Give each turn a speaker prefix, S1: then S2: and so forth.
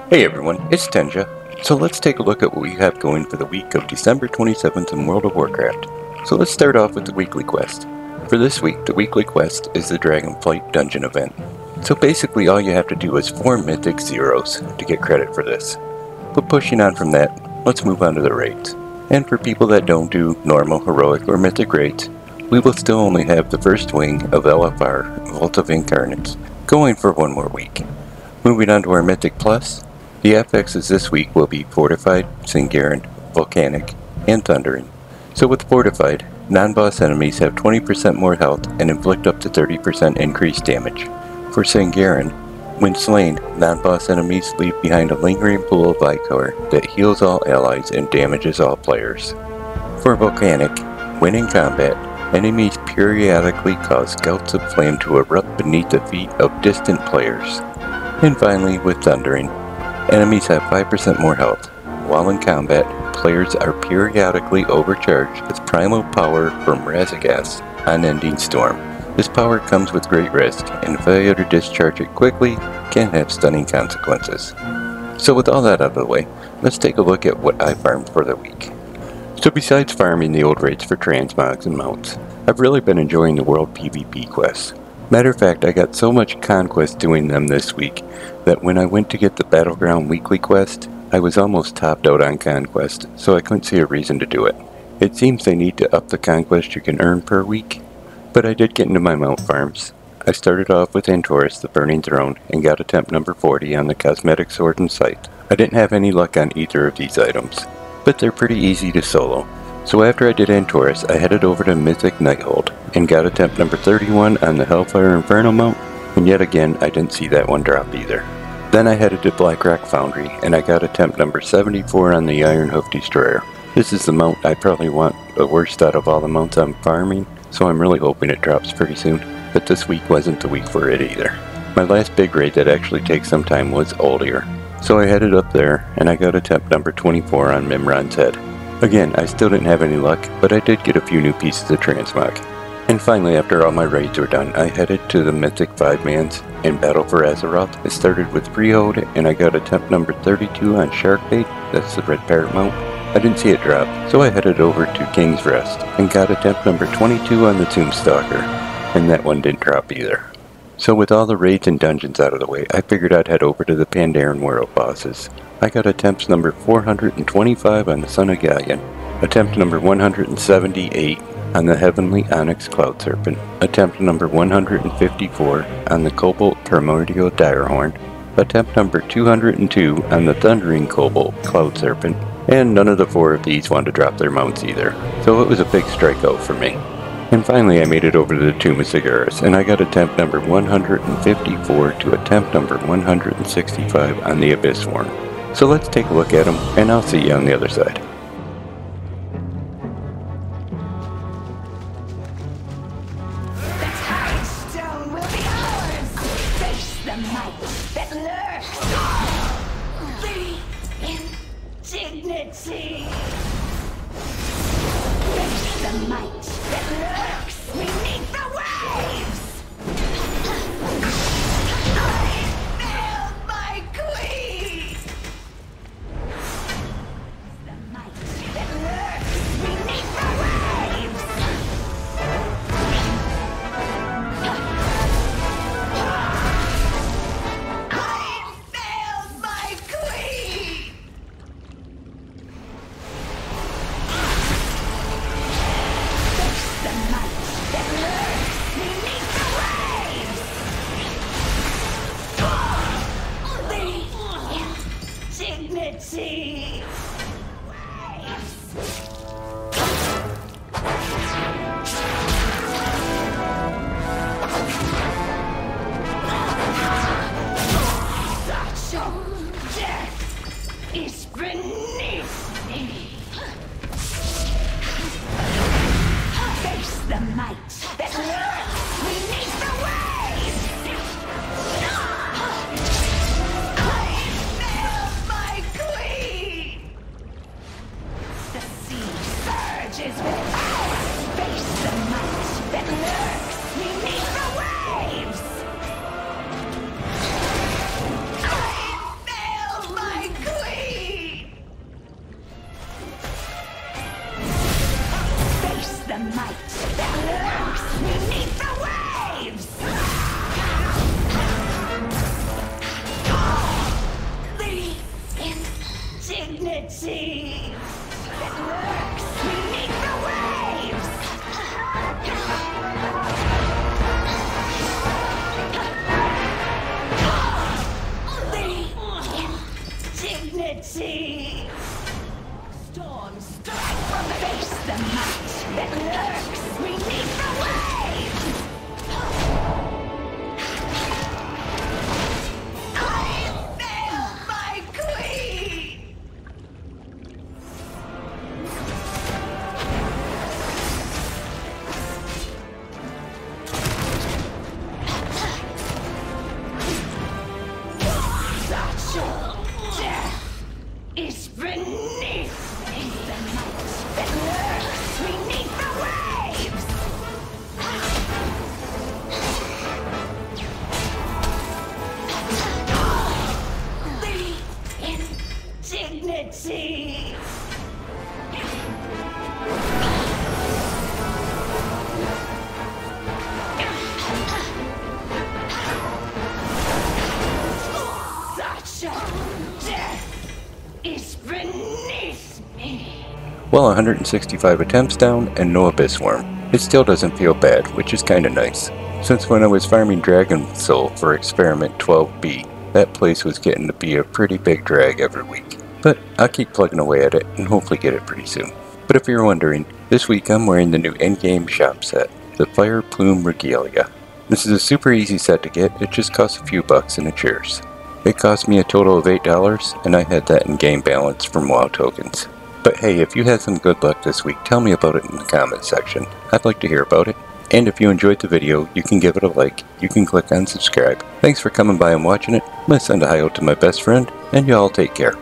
S1: Hey everyone, it's Tenja. So let's take a look at what we have going for the week of December 27th in World of Warcraft. So let's start off with the weekly quest. For this week, the weekly quest is the Dragonflight Dungeon event. So basically all you have to do is 4 Mythic Zeros to get credit for this. But pushing on from that, let's move on to the raids. And for people that don't do normal, heroic, or mythic raids, we will still only have the first wing of LFR, Vault of Incarnates, going for one more week. Moving on to our Mythic Plus, the FXs this week will be Fortified, Singharan, Volcanic, and Thundering. So with Fortified, non-boss enemies have 20% more health and inflict up to 30% increased damage. For Singharan, when slain, non-boss enemies leave behind a lingering pool of Ichor that heals all allies and damages all players. For Volcanic, when in combat, enemies periodically cause gouts of flame to erupt beneath the feet of distant players. And finally, with Thundering, enemies have 5% more health. While in combat, players are periodically overcharged with primal power from Razagast on Ending Storm. This power comes with great risk, and failure to discharge it quickly can have stunning consequences. So with all that out of the way, let's take a look at what I farmed for the week. So besides farming the old raids for transmogs and mounts, I've really been enjoying the world PvP quests. Matter of fact, I got so much conquest doing them this week that when I went to get the Battleground weekly quest, I was almost topped out on conquest, so I couldn't see a reason to do it. It seems they need to up the conquest you can earn per week, but I did get into my mount farms. I started off with Antorus, the Burning Throne, and got attempt number 40 on the Cosmetic Sword and Scythe. I didn't have any luck on either of these items, but they're pretty easy to solo. So after I did Antorus, I headed over to Mythic Nighthold, and got attempt number 31 on the Hellfire Inferno mount, and yet again I didn't see that one drop either. Then I headed to Blackrock Foundry, and I got attempt number 74 on the Ironhoof Destroyer. This is the mount I probably want the worst out of all the mounts I'm farming, so I'm really hoping it drops pretty soon, but this week wasn't the week for it either. My last big raid that actually takes some time was Uldir, so I headed up there, and I got attempt number 24 on Mimron's head. Again, I still didn't have any luck, but I did get a few new pieces of transmog. And finally, after all my raids were done, I headed to the Mythic 5-mans in Battle for Azeroth. It started with Freehold, and I got attempt number 32 on Sharkbait, that's the Red Parrot mount. I didn't see it drop, so I headed over to King's Rest, and got attempt number 22 on the Tombstalker, and that one didn't drop either. So with all the raids and dungeons out of the way, I figured I'd head over to the Pandaren World bosses. I got attempts number 425 on the Son of Galleon, attempt number 178 on the Heavenly Onyx Cloud Serpent, attempt number 154 on the Cobalt Primordial Direhorn, attempt number 202 on the Thundering Cobalt Cloud Serpent, and none of the 4 of these wanted to drop their mounts either, so it was a big strikeout for me. And finally I made it over to the Tomb of Sigaris, and I got attempt number 154 to attempt number 165 on the Abyss Worm. So let's take a look at them, and I'll see you on the other side.
S2: dignity that lurks beneath the waves. The indignity. Storms strike from face the might that lurks beneath the waves. I fail my queen. Such death is beneath me. The might that lurks beneath the waves. The indignity. Such death is beneath me.
S1: Well, 165 attempts down and no abyss worm. It still doesn't feel bad, which is kinda nice. Since when I was farming Dragon Soul for Experiment 12B, that place was getting to be a pretty big drag every week. But I'll keep plugging away at it and hopefully get it pretty soon. But if you're wondering, this week I'm wearing the new endgame shop set, the Fire Plume Regalia. This is a super easy set to get, it just costs a few bucks and it's yours. It cost me a total of $8 and I had that in game balance from WoW tokens. But hey, if you had some good luck this week, tell me about it in the comment section. I'd like to hear about it. And if you enjoyed the video, you can give it a like, you can click on subscribe. Thanks for coming by and watching it. I'm going to send a hi out to my best friend, and y'all take care.